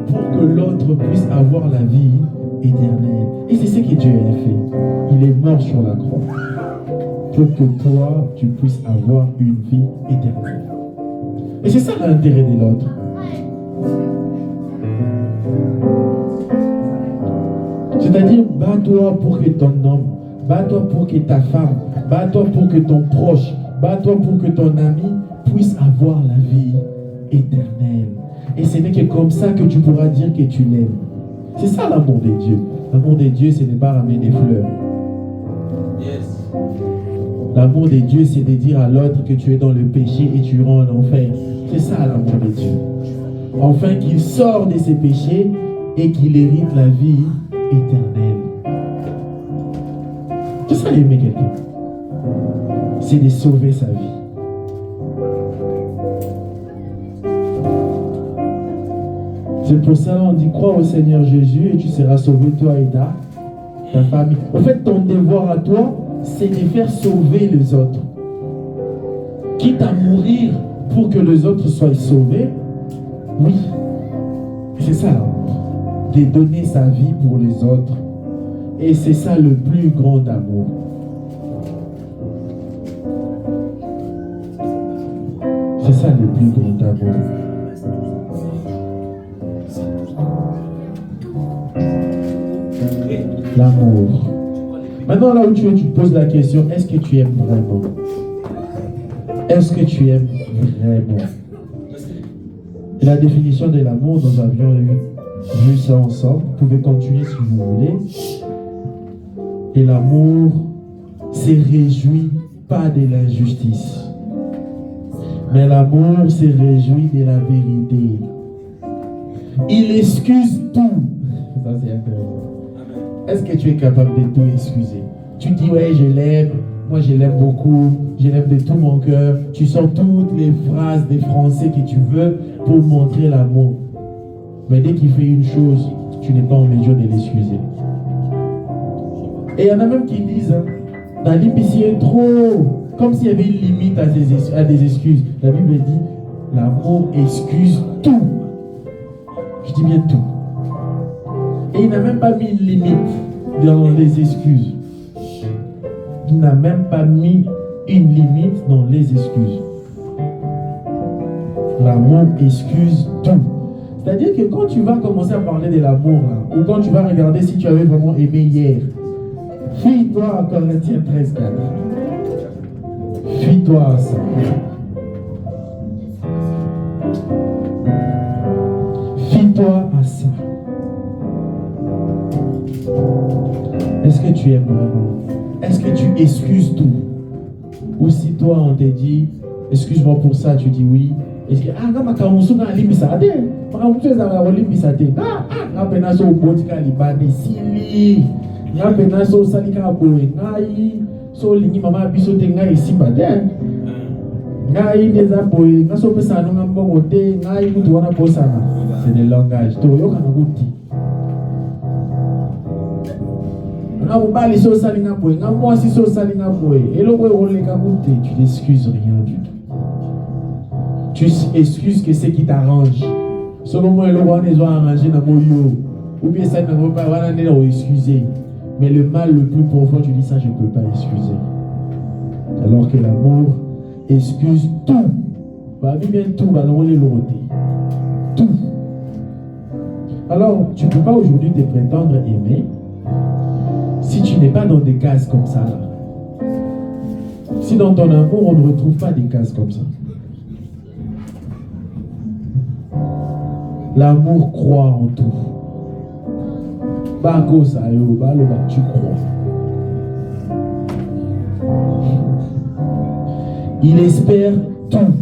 pour que l'autre puisse avoir la vie éternelle. Et c'est ce que Dieu a fait. Il est mort sur la croix pour que toi, tu puisses avoir une vie éternelle. Et c'est ça l'intérêt de l'autre. C'est-à-dire, bats-toi pour que ton homme, bats-toi pour que ta femme, bats-toi pour que ton proche, bats-toi pour que ton ami puisse avoir la vie éternelle. Et ce n'est que comme ça que tu pourras dire que tu l'aimes. C'est ça l'amour de Dieu. L'amour de Dieu, ce n'est pas ramener des fleurs. Yes. L'amour de Dieu, c'est de dire à l'autre que tu es dans le péché et tu iras en enfer. C'est ça l'amour de Dieu. Enfin qu'il sort de ses péchés et qu'il hérite la vie éternelle. C'est ça aimer quelqu'un. C'est de sauver sa vie. C'est pour ça qu'on dit crois au Seigneur Jésus et tu seras sauvé toi et ta famille. En fait, ton devoir à toi, c'est de faire sauver les autres. Quitte à mourir pour que les autres soient sauvés, oui. C'est ça l'amour. De donner sa vie pour les autres. Et c'est ça le plus grand amour. C'est ça le plus grand amour. L'amour. Maintenant, là où tu es, tu te poses la question, est-ce que tu aimes vraiment? Est-ce que tu aimes vraiment? Et la définition de l'amour, nous avions vu ça ensemble. Vous pouvez continuer si vous voulez. Et l'amour se réjouit pas de l'injustice. Mais l'amour se réjouit de la vérité. Il excuse tout. Ça, c'est intéressant. Est-ce que tu es capable de tout excuser? Tu dis, ouais, je l'aime. Moi, je l'aime beaucoup. Je l'aime de tout mon cœur. Tu sors toutes les phrases des Français que tu veux pour montrer l'amour. Mais dès qu'il fait une chose, tu n'es pas en mesure de l'excuser. Et il y en a même qui disent, hein, dans l'épicier trop, comme s'il y avait une limite à des excuses. La Bible dit, l'amour excuse tout. Je dis bien tout. Et il n'a même pas mis une limite dans les excuses. Il n'a même pas mis une limite dans les excuses. L'amour excuse tout. C'est-à-dire que quand tu vas commencer à parler de l'amour, là, ou quand tu vas regarder si tu avais vraiment aimé hier, fuis-toi à Corinthiens 13, 4. Fuis-toi à ça. Fuis-toi à ça. Est-ce que tu aimes vraiment? Est-ce que tu excuses tout? Ou si toi on te dit excuse-moi pour ça, tu dis oui. Est-ce que c'est des langages. Tu n'excuses rien du tout. Tu excuses que ce qui t'arrange. Selon moi, le roi n'est pas arrangé dans mon yo. Ou bien ça ne va pas excuser. Mais le mal le plus profond, tu dis ça, je ne peux pas excuser. Alors que l'amour excuse tout. Bah, bien tout, bah, on les tout. Alors, tu ne peux pas aujourd'hui te prétendre aimer si tu n'es pas dans des cases comme ça. Là. Si dans ton amour, on ne retrouve pas des cases comme ça. L'amour croit en tout. Tu crois. Il espère tout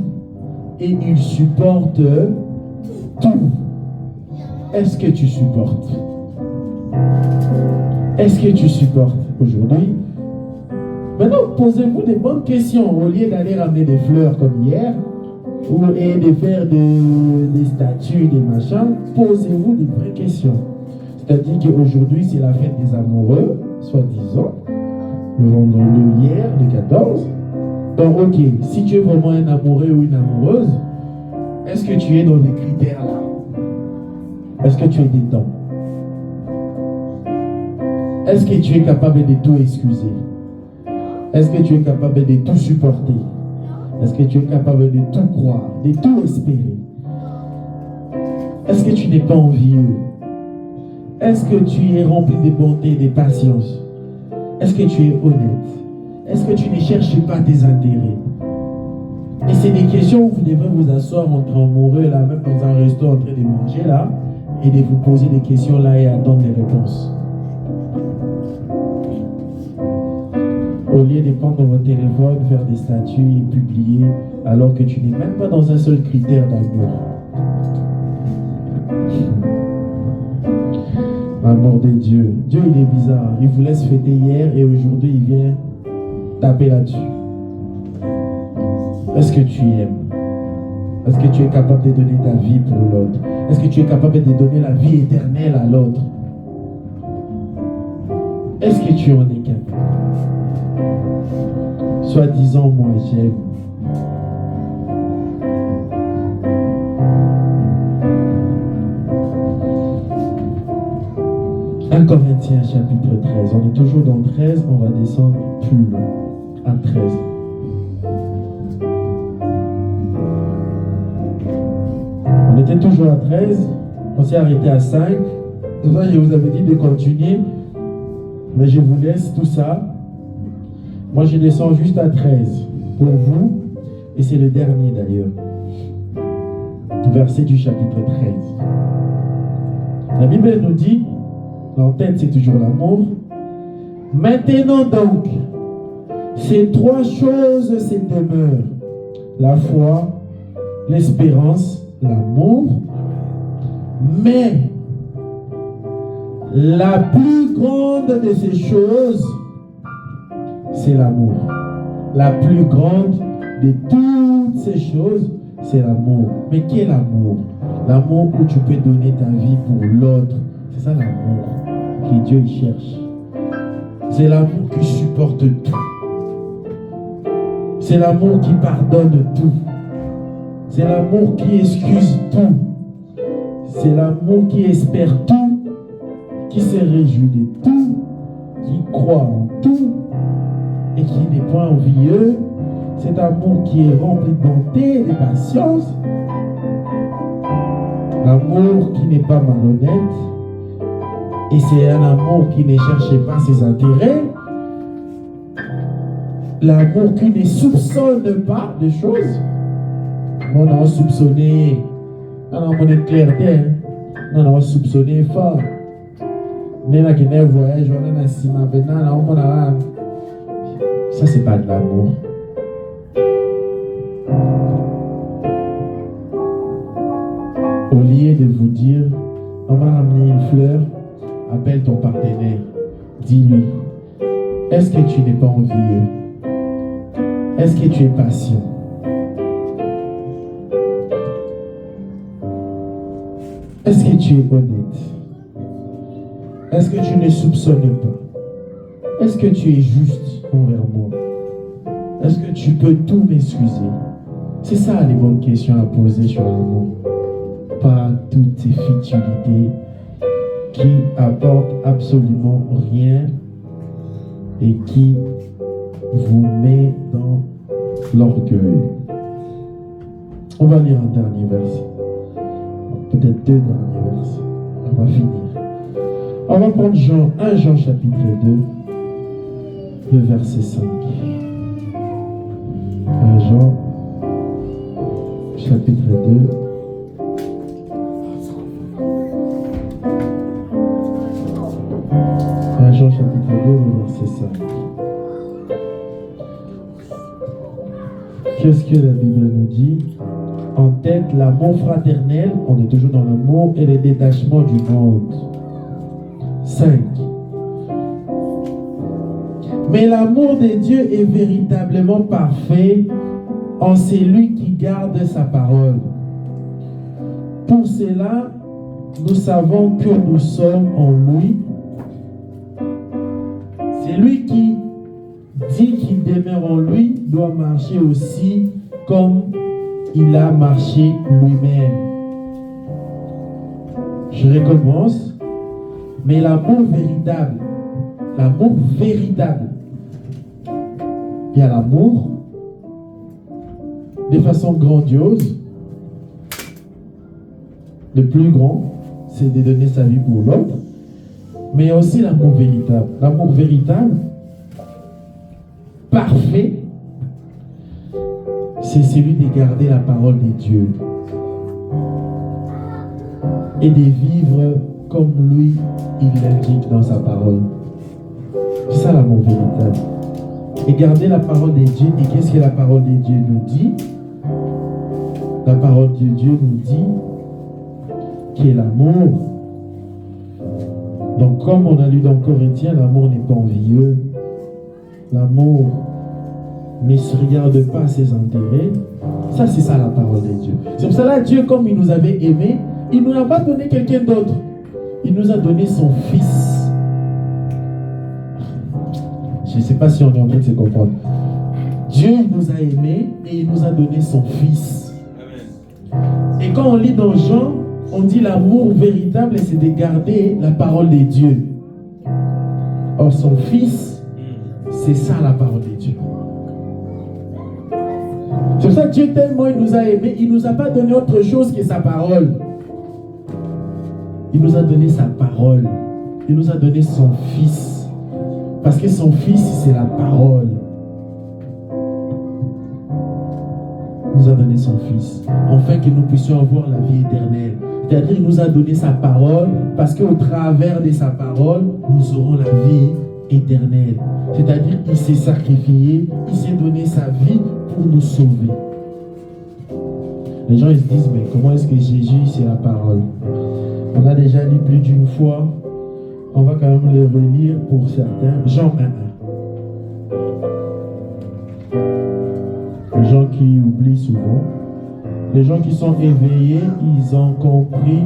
et il supporte tout. Est-ce que tu supportes? Est-ce que tu supportes aujourd'hui? Maintenant, posez-vous des bonnes questions au lieu d'aller ramener des fleurs comme hier et de faire des statues, des machins. Posez-vous des vraies questions. C'est-à-dire qu'aujourd'hui, c'est la fête des amoureux, soi-disant, le vendredi hier, le 14. Donc, ok, si tu es vraiment un amoureux ou une amoureuse, est-ce que tu es dans les critères là? Est-ce que tu es dedans? Est-ce que tu es capable de tout excuser? Est-ce que tu es capable de tout supporter? Est-ce que tu es capable de tout croire, de tout espérer? Est-ce que tu n'es pas envieux? Est-ce que tu es rempli de bonté et de patience? Est-ce que tu es honnête? Est-ce que tu ne cherches pas tes intérêts? Et c'est des questions où vous devez vous asseoir entre amoureux, là, même dans un resto en train de manger, là, et de vous poser des questions, là, et attendre des réponses. Au lieu de prendre votre téléphone, faire des statuts et publier, alors que tu n'es même pas dans un seul critère d'amour. L'amour de Dieu. Dieu, il est bizarre. Il vous laisse fêter hier et aujourd'hui, il vient taper là-dessus. Est-ce que tu aimes? Est-ce que tu es capable de donner ta vie pour l'autre? Est-ce que tu es capable de donner la vie éternelle à l'autre? Est-ce que tu en es capable? Soit disant, moi j'aime. 1 Corinthiens chapitre 13. On est toujours dans 13, on va descendre plus loin, à 13. On était toujours à 13, on s'est arrêté à 5. Devant, je vous avais dit de continuer, mais je vous laisse tout ça. Moi, je descends juste à 13 pour vous, et c'est le dernier d'ailleurs. Verset du chapitre 13. La Bible nous dit, l'entête c'est toujours l'amour. Maintenant donc, ces trois choses se demeurent: la foi, l'espérance, l'amour. Mais la plus grande de ces choses, c'est l'amour. La plus grande de toutes ces choses, c'est l'amour. Mais quel amour? L'amour où tu peux donner ta vie pour l'autre. C'est ça l'amour que Dieu cherche. C'est l'amour qui supporte tout. C'est l'amour qui pardonne tout. C'est l'amour qui excuse tout. C'est l'amour qui espère tout, qui se réjouit de tout, qui croit en tout et qui n'est point envieux. Cet amour qui est rempli de bonté et de patience. L'amour qui n'est pas malhonnête. Et c'est un amour qui ne cherche pas ses intérêts. L'amour qui ne soupçonne pas de choses. On a soupçonné, on a clarté, on a soupçonné fort. Mais là, on a voyage, on a ciment, ça, c'est pas de l'amour. Au lieu de vous dire, on va ramener une fleur, appelle ton partenaire, dis-lui, est-ce que tu n'es pas envieux? Est-ce que tu es patient? Est-ce que tu es honnête? Est-ce que tu ne soupçonnes pas? est-ce que tu es juste envers moi? Est-ce que tu peux tout m'excuser? C'est ça les bonnes questions à poser sur l'amour. Pas toutes ces futilités qui apportent absolument rien et qui vous met dans l'orgueil. On va lire un dernier verset. Peut-être deux derniers versets. On va finir. On va prendre Jean 1 Jean chapitre 2, le verset 5. 1 Jean chapitre 2. Jean chapitre 2, le verset 5. Qu'est-ce que la Bible nous dit? En tête, l'amour fraternel, on est toujours dans l'amour, et le détachement du monde. 5. Mais l'amour de Dieu est véritablement parfait en celui qui garde sa parole. Pour cela, nous savons que nous sommes en lui. Celui qui dit qu'il demeure en lui doit marcher aussi comme il a marché lui-même. Je recommence. Mais l'amour véritable, il y a l'amour de façon grandiose. Le plus grand, c'est de donner sa vie pour l'autre. Mais il y a aussi l'amour véritable. L'amour véritable, parfait, c'est celui de garder la parole de Dieu et de vivre comme lui, il l'indique dans sa parole. C'est ça l'amour véritable. Et garder la parole de Dieu. Et qu'est-ce que la parole de Dieu nous dit? La parole de Dieu nous dit qu'il est l'amour. Donc comme on a lu dans Corinthiens, l'amour n'est pas envieux. L'amour ne se regarde pas ses intérêts. Ça, c'est ça la parole de Dieu. C'est pour cela Dieu, comme il nous avait aimés, il ne nous a pas donné quelqu'un d'autre. Il nous a donné son Fils. Je ne sais pas si on est en train de se comprendre. Dieu nous a aimés et il nous a donné son Fils. Amen. Et quand on lit dans Jean, on dit l'amour véritable, c'est de garder la parole de Dieu. Or, son Fils, c'est ça la parole de Dieu. C'est pour ça que Dieu tellement il nous a aimés, il ne nous a pas donné autre chose que sa parole. Il nous a donné sa parole. Il nous a donné son Fils. Parce que son Fils, c'est la parole. Il nous a donné son Fils. Afin que nous puissions avoir la vie éternelle. C'est-à-dire qu'il nous a donné sa parole. Parce qu'au travers de sa parole, nous aurons la vie éternelle. C'est-à-dire qu'il s'est sacrifié. Il s'est donné sa vie pour nous sauver. Les gens ils se disent, mais comment est-ce que Jésus, c'est la parole? On a déjà lu plus d'une fois. On va quand même le relire pour certains. Jean 1.1. Les gens qui oublient souvent. Les gens qui sont éveillés, ils ont compris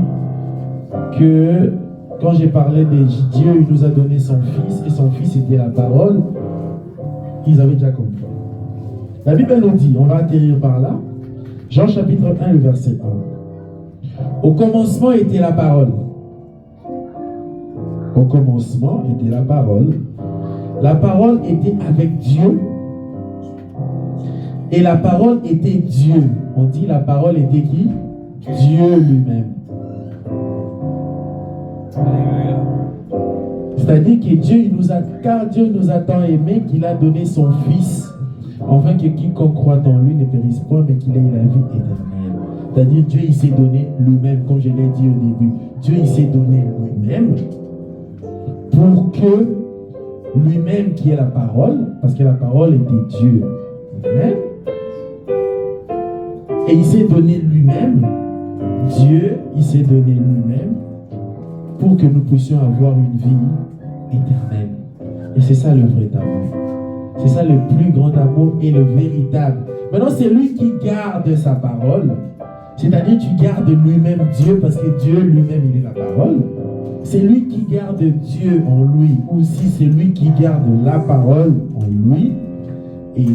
que quand j'ai parlé de Dieu, il nous a donné son Fils et son Fils était la parole. Ils avaient déjà compris. La Bible nous dit, on va atterrir par là. Jean chapitre 1, le verset 1. Au commencement était la parole. Au commencement était la parole. La parole était avec Dieu. Et la parole était Dieu. On dit la parole était qui? Dieu lui-même. C'est-à-dire que Dieu, car Dieu nous a tant aimés qu'il a donné son Fils, afin que quiconque croit en lui ne périsse point, mais qu'il ait la vie éternelle. C'est-à-dire Dieu, il s'est donné lui-même, comme je l'ai dit au début. Dieu, il s'est donné lui-même pour que lui-même qui est la parole, parce que la parole était Dieu lui-même, et il s'est donné lui-même, Dieu, il s'est donné lui-même pour que nous puissions avoir une vie éternelle. Et c'est ça le vrai amour. C'est ça le plus grand amour et le véritable. Maintenant, c'est lui qui garde sa parole. C'est-à-dire tu gardes lui-même Dieu parce que Dieu lui-même, il est la parole. c'est lui qui garde Dieu en lui, ou si c'est lui qui garde la parole en lui, et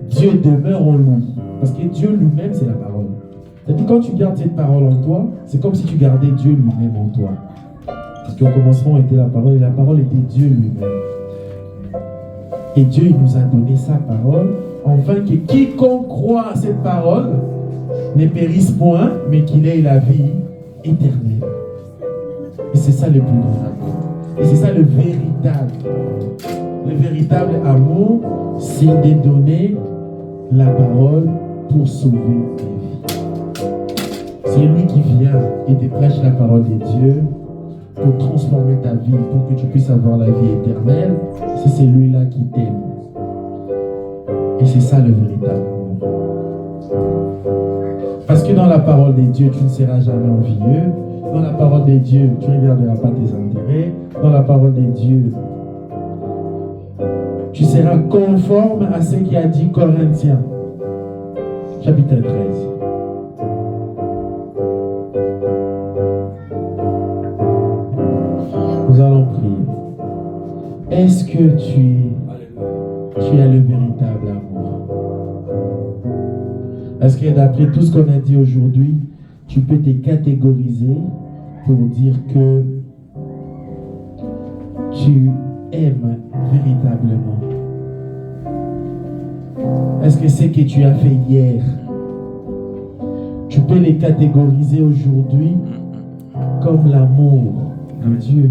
Dieu demeure en lui. Parce que Dieu lui-même, c'est la parole. C'est-à-dire quand tu gardes cette parole en toi, c'est comme si tu gardais Dieu lui-même en toi. Parce qu'au commencement était la parole, et la parole était Dieu lui-même. Et Dieu, il nous a donné sa parole, afin que quiconque croit à cette parole ne périsse point, mais qu'il ait la vie éternelle. Et c'est ça le plus grand amour. Et c'est ça le véritable. Le véritable amour, c'est de donner la parole pour sauver tes vies. C'est lui qui vient et te prêche la parole de Dieu pour transformer ta vie, pour que tu puisses avoir la vie éternelle. C'est celui-là qui t'aime. Et c'est ça le véritable amour. Parce que dans la parole de Dieu, tu ne seras jamais envieux. Dans la parole de Dieu, tu ne regarderas pas tes intérêts. Dans la parole de Dieu, tu seras conforme à ce qu'a dit Corinthiens, chapitre 13. Nous allons prier. Est-ce que tu as le véritable amour? Est-ce que d'après tout ce qu'on a dit aujourd'hui, tu peux te catégoriser pour dire que tu aimes véritablement? Est-ce que c'est que tu as fait hier, tu peux les catégoriser aujourd'hui comme l'amour de Dieu?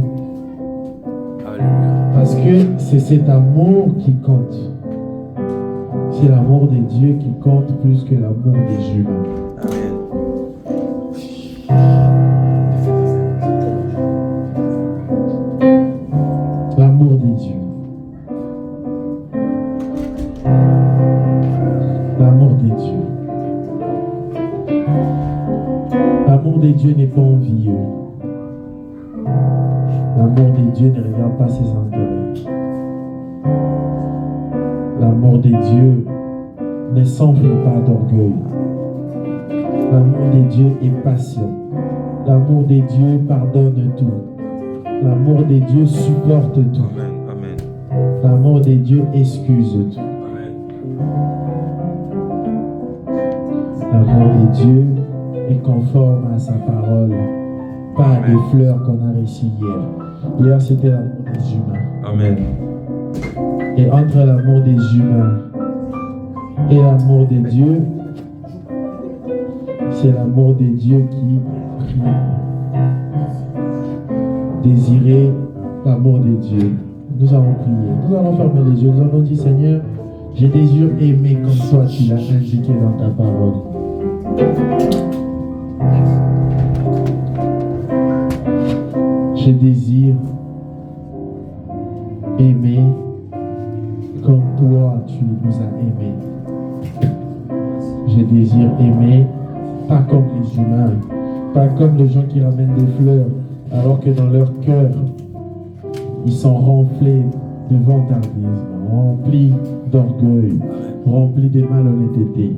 Parce que c'est cet amour qui compte. C'est l'amour de Dieu qui compte plus que l'amour des humains. L'amour de Dieu. L'amour de Dieu. L'amour de Dieu n'est pas envieux. L'amour de Dieu ne regarde pas ses intérêts. L'amour de Dieu ne s'enfle pas d'orgueil. L'amour de Dieu est patient. L'amour de Dieu pardonne tout. L'amour de Dieu supporte tout. Amen. L'amour de Dieu excuse tout. L'amour de Dieu est conforme à sa parole. Pas des fleurs qu'on a reçues hier. Hier, c'était l'amour des humains. Amen. Et entre l'amour des humains et l'amour de Dieu, c'est l'amour de Dieu qui prie. Désirer l'amour de Dieu. Nous allons prier. Nous allons fermer les yeux. Nous allons dire, Seigneur, je désire aimer comme toi tu l'as indiqué dans ta parole. Je désire aimer comme toi tu nous as aimés. Je désire aimer pas comme les humains, pas comme les gens qui ramènent des fleurs, alors que dans leur cœur, ils sont remplis de vantardises, remplis d'orgueil, remplis de malhonnêteté,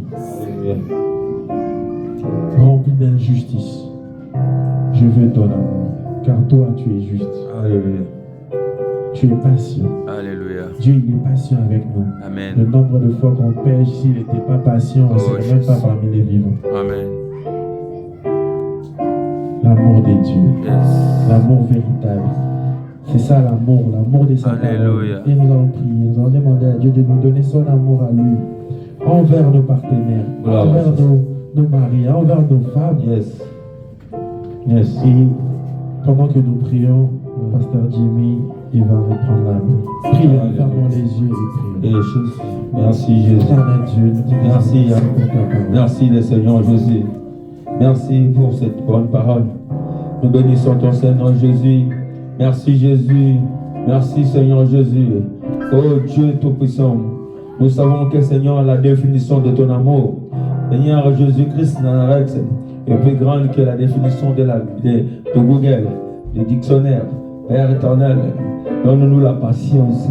remplis d'injustice. Je veux ton amour, car toi tu es juste. Alléluia. Tu es patient. Alléluia. Dieu, il est patient avec nous. Amen. Le nombre de fois qu'on pêche, s'il n'était pas patient, on ne serait même pas parmi les vivants. Amen. L'amour de Dieu. Yes. L'amour véritable. C'est ça l'amour de sa parole. Alléluia. Et nous allons prier, nous allons demander à Dieu de nous donner son amour à lui, envers nos partenaires, Bravo. envers nos maris, envers nos femmes. Yes. Yes. Et pendant que nous prions, Pasteur Jimmy, il va reprendre la main. Prions, fermons les yeux et prions. Et Jésus. Merci Jésus. Éternel Dieu, nous te Merci, disons pour ta parole. Merci le Seigneur Jésus. Merci pour cette bonne parole. Nous bénissons ton Seigneur Jésus. Merci Jésus. Merci Seigneur Jésus. Oh Dieu Tout-Puissant. Nous savons que Seigneur, la définition de ton amour, Seigneur Jésus-Christ Nazareth, est plus grande que la définition de Google, de dictionnaire. Père éternel, donne-nous la patience.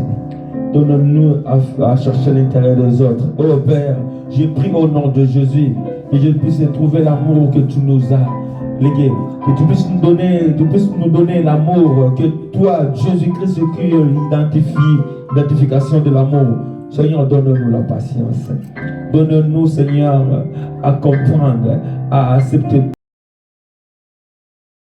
Donne-nous à chercher l'intérêt des autres. Oh Père, je prie au nom de Jésus que je puisse trouver l'amour que tu nous as. léguer, que tu puisses nous donner l'amour, que toi, Jésus-Christ, qui est l'identification de l'amour. Seigneur, donne-nous la patience. Donne-nous, Seigneur, à comprendre, à accepter